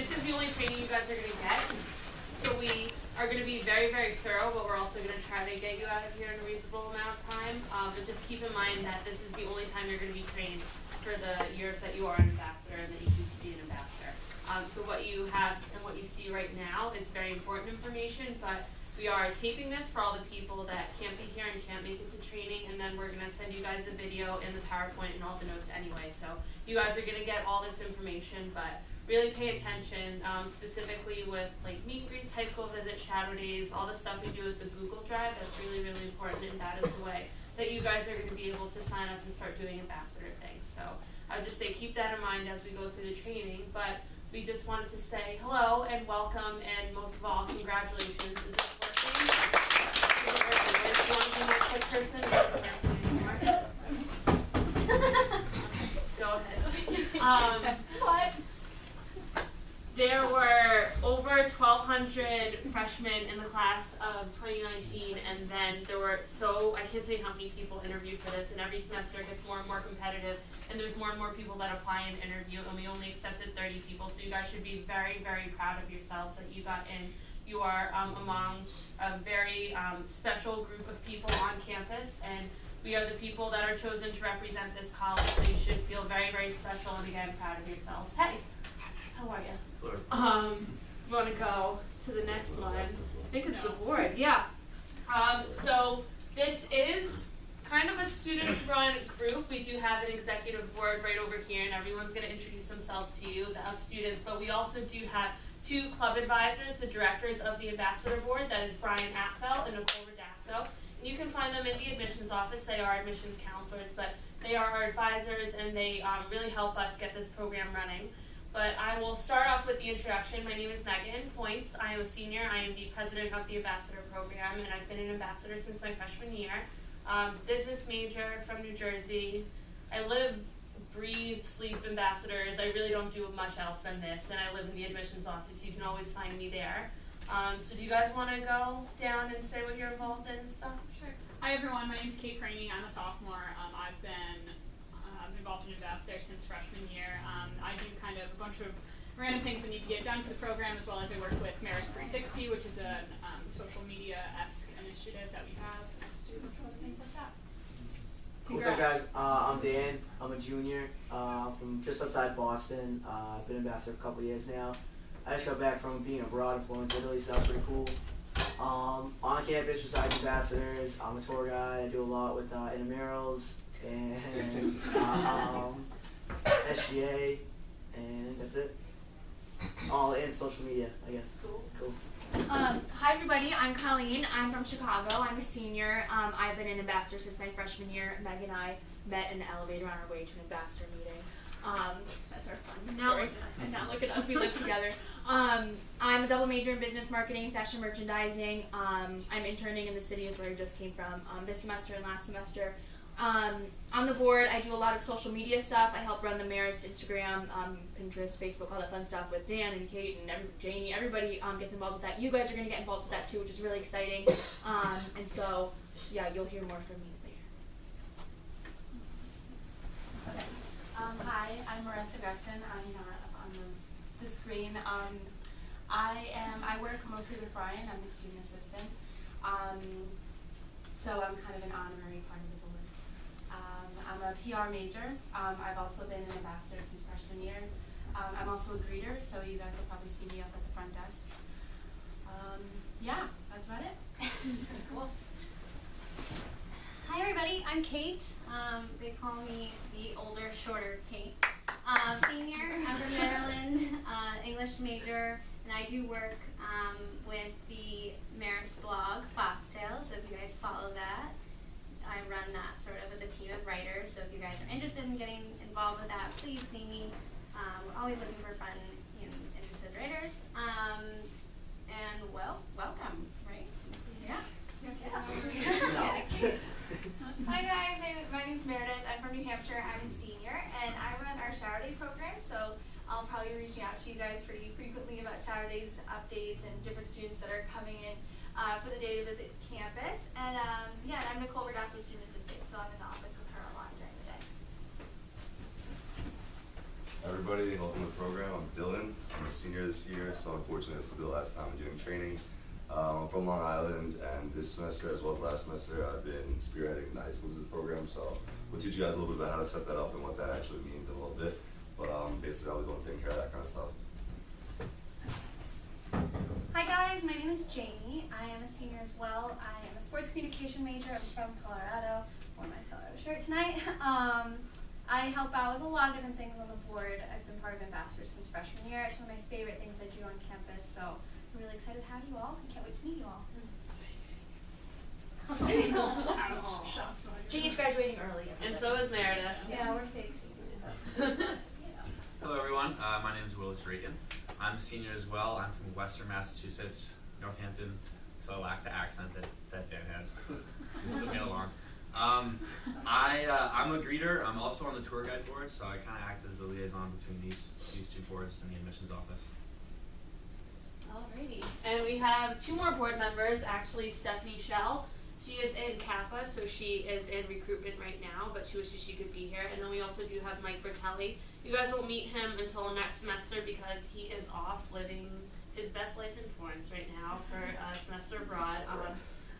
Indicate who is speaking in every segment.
Speaker 1: this is the only training you guys are going to get. So we are going to be very, very thorough, but we're also going to try to get you out of here in a reasonable amount of time. But just keep in mind that this is the only time you're going to be trained for the years that you are an ambassador and that you choose to be an ambassador. So what you have and what you see right now, it's very important information, but we are taping this for all the people that can't be here and can't make it to training, and then we're going to send you guys the video and the PowerPoint and all the notes anyway. So you guys are going to get all this information, but really pay attention, specifically with like meet and greets, high school visits, shadow days, all the stuff we do with the Google Drive. That's really, really important, and that is the way that you guys are going to be able to sign up and start doing ambassador things. So I would just say keep that in mind as we go through the training, but we just wanted to say hello and welcome, and most of all, congratulations. Is this working? Is it working? If you want to be my tech person, you can't do anymore. Go ahead.
Speaker 2: What?
Speaker 1: There were over 1,200 freshmen in the class of 2019, and then there were, I can't tell you how many people interviewed for this, and every semester it gets more and more competitive, and there's more and more people that apply and interview, and we only accepted 30 people, so you guys should be very, very proud of yourselves that you got in. You are among a very special group of people on campus, and we are the people that are chosen to represent this college, so you should feel very, very special, and again, proud of yourselves. Hey, how are you? You want to go to the next slide? I think it's the board, yeah. So this is kind of a student-run group. We do have an executive board right over here, and everyone's going to introduce themselves to you, the students, but we also do have two club advisors, the directors of the ambassador board. That is Brian Apfel and Nicole Radasso. And you can find them in the admissions office. They are admissions counselors, but they are our advisors, and they really help us get this program running. But I will start off with the introduction. My name is Megan Points. I am a senior. I am the president of the ambassador program, and I've been an ambassador since my freshman year. Business major from New Jersey. I live, breathe, sleep ambassadors. I really don't do much else than this, and I live in the admissions office. You can always find me there. So do you guys want to go down and say what you're involved in and stuff?
Speaker 2: Sure. Hi everyone, my name is Kate Franey. I'm a sophomore. I've been involved in ambassador since freshman year. I do kind of a bunch of random things that need to get done for the program, as well as I work with Marist 360, which is a social media-esque initiative that we have. I just do a bunch of other things like that.
Speaker 3: What's up, guys? I'm Dan. I'm a junior from just outside Boston. I've been ambassador for a couple of years now. I just got back from being abroad in Florence, Italy, so that was pretty cool. On campus, besides ambassadors, I'm a tour guide. I do a lot with intramurals and SGA, and that's it. All in social media, I guess. Cool.
Speaker 4: Hi everybody, I'm Colleen. I'm from Chicago. I'm a senior. I've been an ambassador since my freshman year. Meg and I met in the elevator on our way to an ambassador meeting. That's our fun story. And now look at us, we live together. I'm a double major in business marketing and fashion merchandising. I'm interning in the city, is where I just came from, this semester and last semester. On the board, I do a lot of social media stuff. I help run the Marist Instagram, Pinterest, Facebook, all that fun stuff with Dan and Kate and Janie. Everybody gets involved with that. You guys are going to get involved with that too, which is really exciting. And so, yeah, you'll hear more from me later.
Speaker 5: Okay. Hi, I'm Marissa Gresham. I'm not up on the screen. I work mostly with Brian. I'm his student assistant. So I'm kind of an honorary part of the board. I'm a PR major. I've also been an ambassador since freshman year. I'm also a greeter, so you guys will probably see me up at the front desk. Yeah, that's about it.
Speaker 2: Cool.
Speaker 6: Hi everybody, I'm Kate. They call me the older, shorter Kate. Senior, I'm from Maryland, English major, and I do work with the Marist blog, Foxtail, so if you guys follow that. I run that sort of with a team of writers, so if you guys are interested in getting involved with that, please see me. We're always looking for fun and interested writers. And well, welcome, right? Yeah.
Speaker 7: Hi guys, my name's Meredith. I'm from New Hampshire. I'm a senior, and I run our Shower Day program, so I'll probably be reaching out to you guys pretty frequently about Shower Days updates and different students that are coming in for the day to visit campus. And yeah, and I'm Nicole Radasso, student assistant, so I'm in the office with her a lot during the day.
Speaker 8: Everybody, welcome to the program. I'm Dylan. I'm a senior this year, so unfortunately this will be the last time I'm doing training. I'm from Long Island, and this semester, as well as last semester, I've been spearheading the high school visit program, so we'll teach you guys a little bit about how to set that up and what that actually means in a little bit. But basically, I'll be going taking care of that kind of stuff.
Speaker 9: Hi guys, my name is Jamie. I am a senior as well. I am a sports communication major. I'm from Colorado. Wore my Colorado shirt tonight. I help out with a lot of different things on the board. I've been part of Ambassadors since freshman year. It's one of my favorite things I do on campus, so I'm really excited to have you all. I can't wait to meet you all.
Speaker 4: Janie's graduating early.
Speaker 1: And so is Meredith.
Speaker 9: Yeah, we're fake seniors.
Speaker 10: Hello everyone, my name is Willis Reagan. I'm a senior as well. I'm from Western Massachusetts, Northampton, so I lack the accent that Dan has. We still get along. I'm a greeter. I'm also on the tour guide board, so I kind of act as the liaison between these two boards and the admissions office.
Speaker 1: Alrighty, and we have 2 more board members, actually Stephanie Schell. She is in Kappa, so she is in recruitment right now, but she wishes she could be here. And then we also do have Mike Bertelli. You guys won't meet him until next semester because he is off living his best life in Florence right now for a semester abroad.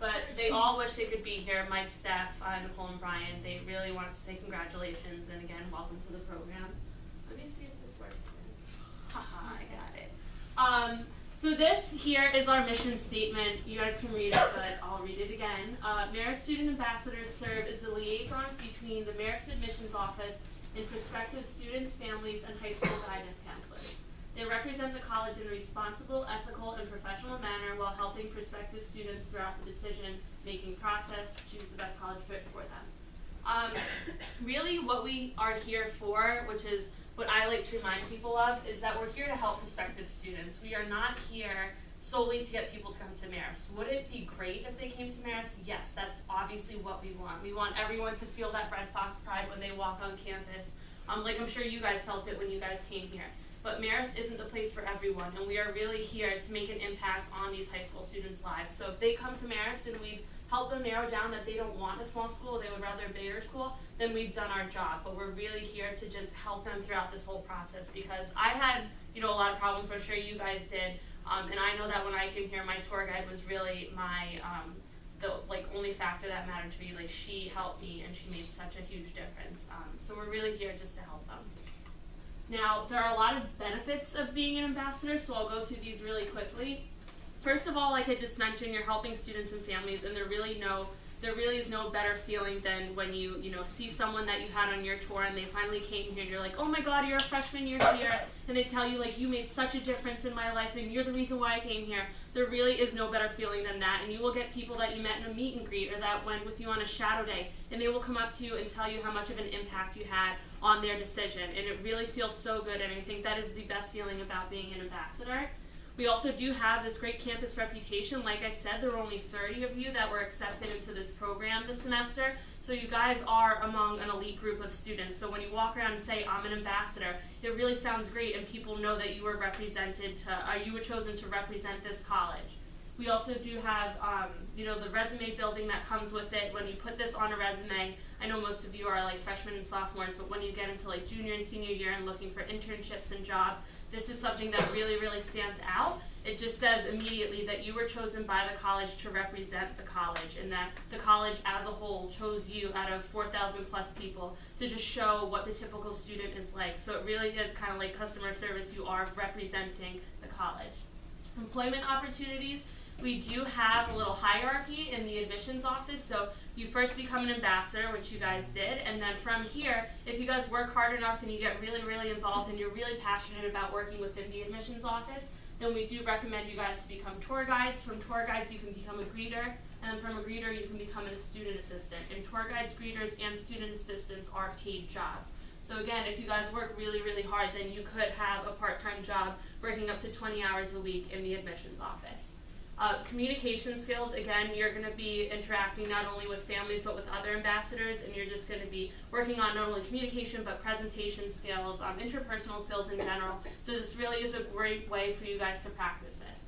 Speaker 1: But they all wish they could be here. Mike, Steph, Nicole, and Brian. They really want to say congratulations and again, welcome to the program. Let me see if this works. Haha, I got it. So this here is our mission statement. You guys can read it, but I'll read it again. Marist Student Ambassadors serve as the liaisons between the Marist Admissions Office and prospective students, families, and high school guidance counselors. They represent the college in a responsible, ethical, and professional manner while helping prospective students throughout the decision-making process to choose the best college fit for them. Really what we are here for, which is what I like to remind people of, is that we're here to help prospective students. We are not here solely to get people to come to Marist. Would it be great if they came to Marist? Yes, that's obviously what we want. We want everyone to feel that Red Fox pride when they walk on campus. Like I'm sure you guys felt it when you guys came here. But Marist isn't the place for everyone, and we are really here to make an impact on these high school students' lives. So if they come to Marist and we've helped them narrow down that they don't want a small school, they would rather a bigger school, then we've done our job. But we're really here to just help them throughout this whole process because I had, a lot of problems. I'm sure you guys did. And I know that when I came here, my tour guide was really my, the only factor that mattered to me. Like, she helped me and she made such a huge difference. So we're really here just to help them. Now, there are a lot of benefits of being an ambassador, so I'll go through these really quickly. First of all, like I just mentioned, you're helping students and families, and there really is no better feeling than when you see someone that you had on your tour and they finally came here and you're like, oh my god, you're a freshman, you're here, and they tell you like, you made such a difference in my life and you're the reason why I came here. There really is no better feeling than that, and you will get people that you met in a meet and greet or that went with you on a shadow day, and they will come up to you and tell you how much of an impact you had on their decision, and it really feels so good, and I think that is the best feeling about being an ambassador. We also do have this great campus reputation. Like I said, there were only 30 of you that were accepted into this program this semester. So you guys are among an elite group of students. So when you walk around and say, I'm an ambassador, it really sounds great and people know that you were you were chosen to represent this college. We also do have, the resume building that comes with it. When you put this on a resume, I know most of you are like freshmen and sophomores, but when you get into like junior and senior year and looking for internships and jobs, this is something that really, really stands out. It just says immediately that you were chosen by the college to represent the college, and that the college as a whole chose you out of 4,000 plus people to just show what the typical student is like. So it really is kind of like customer service. You are representing the college. Employment opportunities. We do have a little hierarchy in the admissions office. So you first become an ambassador, which you guys did, and then from here, if you guys work hard enough and you get really, really involved and you're really passionate about working within the admissions office, then we do recommend you guys to become tour guides. From tour guides, you can become a greeter, and then from a greeter, you can become a student assistant. And tour guides, greeters, and student assistants are paid jobs. So again, if you guys work really, really hard, then you could have a part-time job working up to 20 hours a week in the admissions office. Communication skills, again, you're going to be interacting not only with families but with other ambassadors, and you're just going to be working on not only communication but presentation skills, interpersonal skills in general. So this really is a great way for you guys to practice this.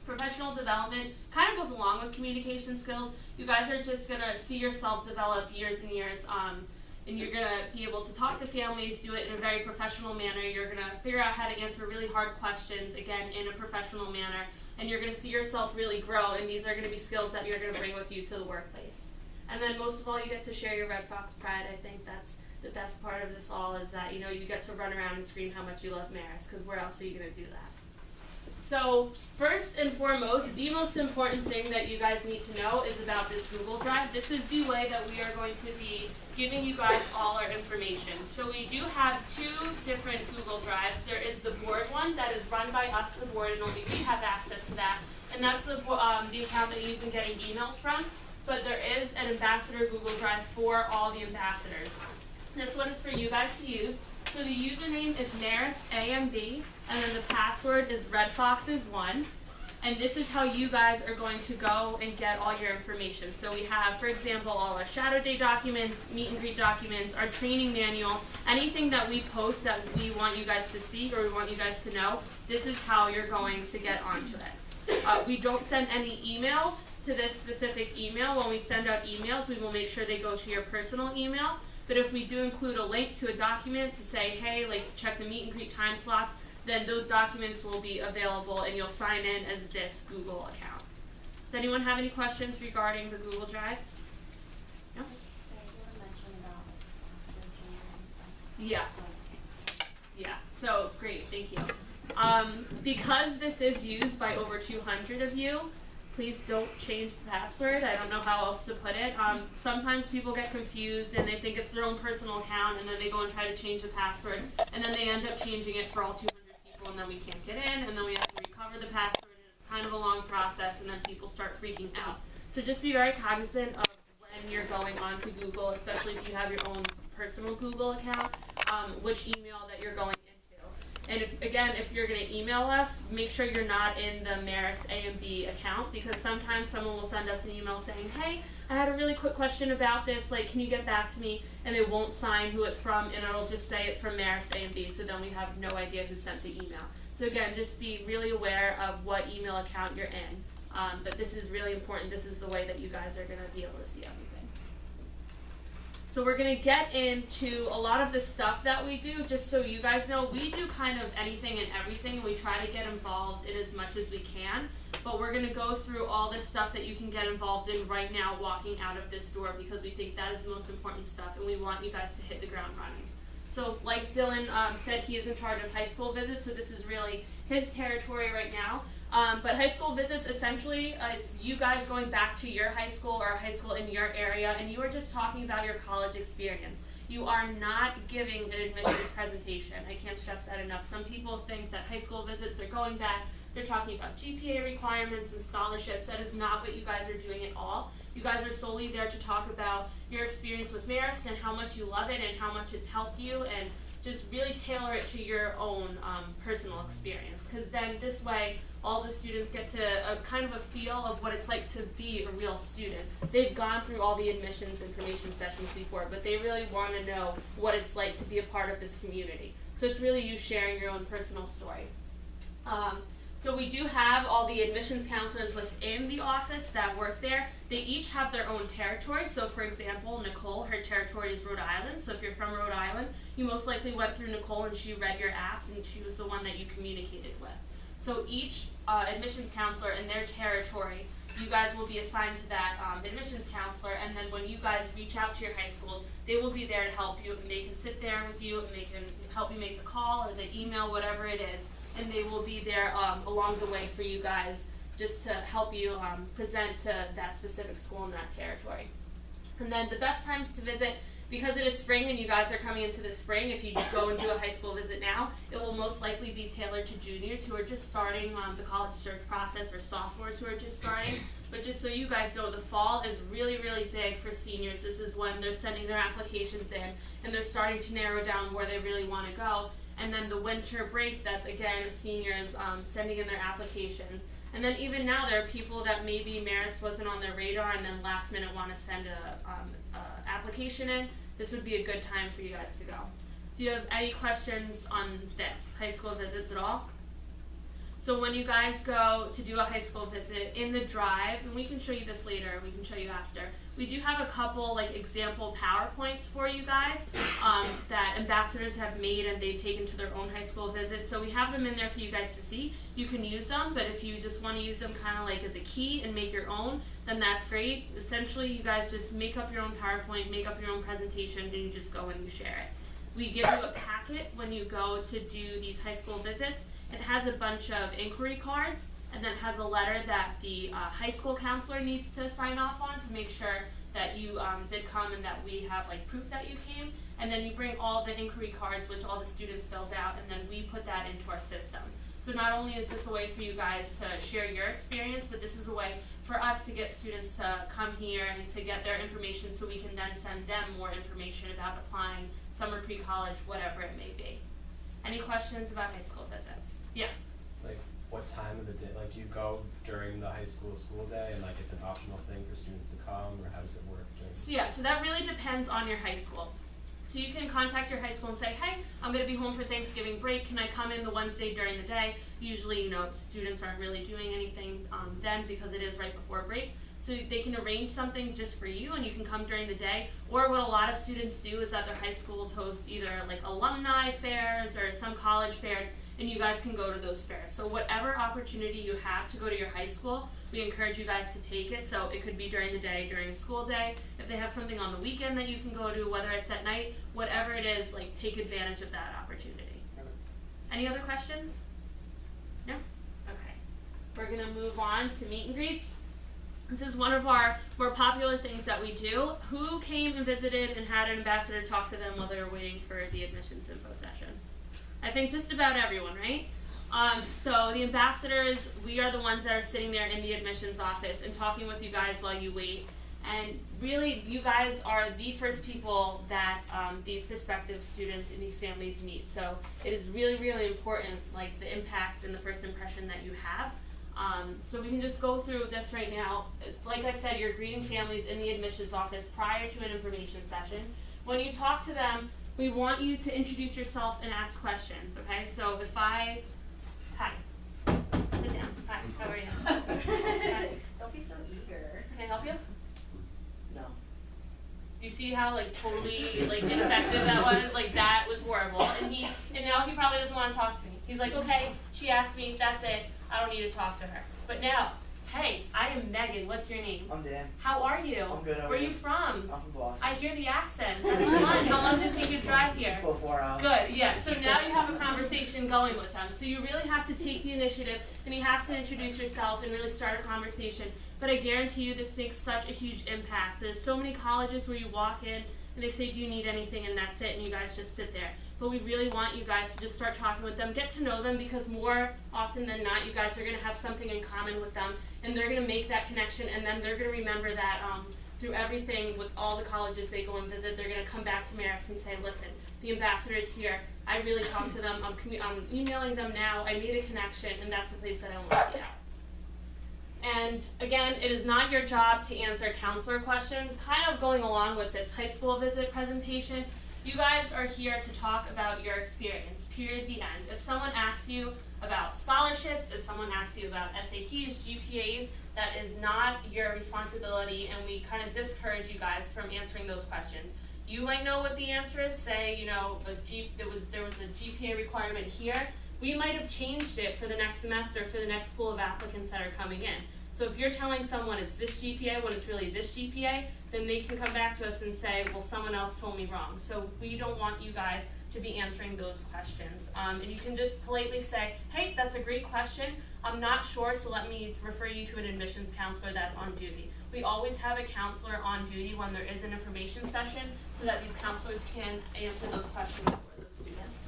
Speaker 1: Professional development kind of goes along with communication skills. You guys are just going to see yourself develop years and years. and you're going to be able to talk to families, do it in a very professional manner. You're going to figure out how to answer really hard questions, again, in a professional manner, and you're going to see yourself really grow, and these are going to be skills that you're going to bring with you to the workplace. And then most of all, you get to share your Red Fox pride. I think that's the best part of this all, is that, you know, you get to run around and scream how much you love Marist, because where else are you going to do that? So first and foremost, the most important thing that you guys need to know is about this Google Drive. This is the way that we are going to be giving you guys all our information. So we do have two different Google Drives. There is the board one that is run by us, the board, and only we have access to that. And that's the account that you've been getting emails from. But there is an ambassador Google Drive for all the ambassadors. This one is for you guys to use. So the username is Marist AMB, and then the password is RedFoxes1. And this is how you guys are going to go and get all your information. So we have, for example, all our Shadow Day documents, meet and greet documents, our training manual, anything that we post that we want you guys to see or we want you guys to know, this is how you're going to get onto it. We don't send any emails to this specific email. When we send out emails, we will make sure they go to your personal email. But if we do include a link to a document to say, hey, like check the meet and greet time slots, then those documents will be available and you'll sign in as this Google account. Does anyone have any questions regarding the Google Drive? No? Yeah. Yeah, so great, thank you. Because this is used by over 200 of you, please don't change the password. I don't know how else to put it. Sometimes people get confused and they think it's their own personal account, and then they go and try to change the password, and then they end up changing it for all 200 people, and then we can't get in, and then we have to recover the password, and it's kind of a long process, and then people start freaking out. So just be very cognizant of when you're going onto Google, especially if you have your own personal Google account, which email that you're going into. And if you're going to email us, make sure you're not in the Marist AMB account, because sometimes someone will send us an email saying, hey, I had a really quick question about this, like, can you get back to me? And they won't sign who it's from, and it'll just say it's from Marist AMB, so then we have no idea who sent the email. So again, just be really aware of what email account you're in. But this is really important. This is the way that you guys are going to be able to see everything. So we're going to get into a lot of the stuff that we do. Just so you guys know, we do kind of anything and everything. We try to get involved in as much as we can. But we're going to go through all this stuff that you can get involved in right now walking out of this door, because we think that is the most important stuff, and we want you guys to hit the ground running. So like Dylan said, he is in charge of high school visits, so this is really his territory right now. But high school visits, essentially, it's you guys going back to your high school or a high school in your area, and you are just talking about your college experience. You are not giving an admissions presentation. I can't stress that enough. Some people think that high school visits are going back, they're talking about GPA requirements and scholarships. That is not what you guys are doing at all. You guys are solely there to talk about your experience with Marist and how much you love it and how much it's helped you, and just really tailor it to your own personal experience. Because then this way, all the students get to a kind of a feel of what it's like to be a real student. They've gone through all the admissions information sessions before, but they really want to know what it's like to be a part of this community. So it's really you sharing your own personal story. So we do have all the admissions counselors within the office that work there. They each have their own territory. So for example, Nicole, her territory is Rhode Island. So if you're from Rhode Island, you most likely went through Nicole and she read your apps and she was the one that you communicated with. So each admissions counselor in their territory, you guys will be assigned to that admissions counselor, and then when you guys reach out to your high schools, they will be there to help you, and they can sit there with you and they can help you make the call or the email, whatever it is, and they will be there along the way for you guys just to help you present to that specific school in that territory. And then the best times to visit, because it is spring and you guys are coming into the spring, if you go and do a high school visit now, it will most likely be tailored to juniors who are just starting the college search process, or sophomores who are just starting. But just so you guys know, the fall is really, really big for seniors. This is when they're sending their applications in and they're starting to narrow down where they really want to go. And then the winter break, that's again seniors sending in their applications. And then even now there are people that maybe Marist wasn't on their radar and then last minute want to send a application in. This would be a good time for you guys to go. Do you have any questions on this, high school visits at all? So when you guys go to do a high school visit, in the drive, and we can show you this later, we can show you after, we do have a couple like example PowerPoints for you guys that ambassadors have made and they've taken to their own high school visits. So we have them in there for you guys to see. You can use them, but if you just want to use them kind of like as a key and make your own, then that's great. Essentially, you guys just make up your own PowerPoint, make up your own presentation, and you just go and you share it. We give you a packet when you go to do these high school visits. It has a bunch of inquiry cards, and then it has a letter that the high school counselor needs to sign off on to make sure that you did come and that we have like proof that you came. And then you bring all the inquiry cards, which all the students filled out, and then we put that into our system. So not only is this a way for you guys to share your experience, but this is a way for us to get students to come here and to get their information so we can then send them more information about applying, summer pre-college, whatever it may be. Any questions about high school visits? Yeah.
Speaker 11: Like, what time of the day? Like, do you go during the high school day, and like it's an optional thing for students to come, or how does it work?
Speaker 1: So yeah, so that really depends on your high school. So you can contact your high school and say, hey, I'm going to be home for Thanksgiving break. Can I come in the Wednesday during the day? Usually, you know, students aren't really doing anything then because it is right before break. So they can arrange something just for you and you can come during the day. Or what a lot of students do is that their high schools host either like alumni fairs or some college fairs, and you guys can go to those fairs. So whatever opportunity you have to go to your high school, we encourage you guys to take it. So it could be during the day, during a school day. If they have something on the weekend that you can go to, whether it's at night, whatever it is, like take advantage of that opportunity. Any other questions? No? Okay. We're gonna move on to meet and greets. This is one of our more popular things that we do. Who came and visited and had an ambassador talk to them while they were waiting for the admissions info session? I think just about everyone, right? So the ambassadors, we are the ones that are sitting there in the admissions office and talking with you guys while you wait. And really, you guys are the first people that these prospective students and these families meet. So it is really, really important, like the impact and the first impression that you have. So we can just go through this right now. Like I said, you're greeting families in the admissions office prior to an information session. When you talk to them, we want you to introduce yourself and ask questions, okay? So if hi, sit down. Hi, how are you?
Speaker 12: Don't be so eager.
Speaker 1: Can I help you?
Speaker 3: No.
Speaker 1: You see how like totally like ineffective that was? Like that was horrible. And now he probably doesn't want to talk to me. He's like, okay, she asked me, that's it. I don't need to talk to her. But now, hey, I am Megan. What's your name?
Speaker 3: I'm Dan.
Speaker 1: How are you?
Speaker 3: I'm good.
Speaker 1: Where are you from?
Speaker 3: I'm from Boston.
Speaker 1: I hear the accent. That's fun. How long did it take you to drive here?
Speaker 3: About 4 hours.
Speaker 1: Good, yeah. So now you have a conversation going with them. So you really have to take the initiative and you have to introduce yourself and really start a conversation. But I guarantee you this makes such a huge impact. There's so many colleges where you walk in and they say, do you need anything? And that's it. And you guys just sit there. But we really want you guys to just start talking with them, get to know them, because more often than not, you guys are going to have something in common with them, and they're going to make that connection, and then they're going to remember that through everything with all the colleges they go and visit, they're going to come back to Marist and say, listen, the ambassador is here. I really talked to them. I'm emailing them now. I made a connection, and that's the place that I want to be at. And again, it is not your job to answer counselor questions. Kind of going along with this high school visit presentation, you guys are here to talk about your experience, period, the end. If someone asks you about scholarships, if someone asks you about SATs, GPAs, that is not your responsibility, and we kind of discourage you guys from answering those questions. You might know what the answer is. Say, you know, there was a GPA requirement here. We might have changed it for the next semester for the next pool of applicants that are coming in. So if you're telling someone it's this GPA when it's really this GPA, then they can come back to us and say, well, someone else told me wrong. So we don't want you guys to be answering those questions. And you can just politely say, hey, that's a great question. I'm not sure, so let me refer you to an admissions counselor that's on duty. We always have a counselor on duty when there is an information session so that these counselors can answer those questions for those students.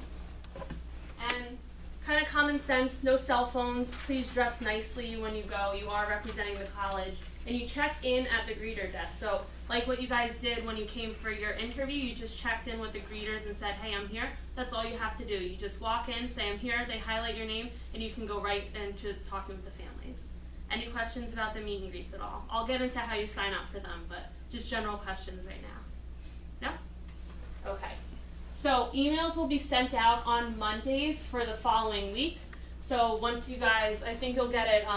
Speaker 1: And kind of common sense, no cell phones. Please dress nicely when you go. You are representing the college. And you check in at the greeter desk. So like what you guys did when you came for your interview, you just checked in with the greeters and said, hey, I'm here. That's all you have to do. You just walk in, say I'm here, they highlight your name, and you can go right into talking with the families. Any questions about the meet and greets at all? I'll get into how you sign up for them, but just general questions right now. No? Okay. So emails will be sent out on Mondays for the following week. So once you guys, I think you'll get it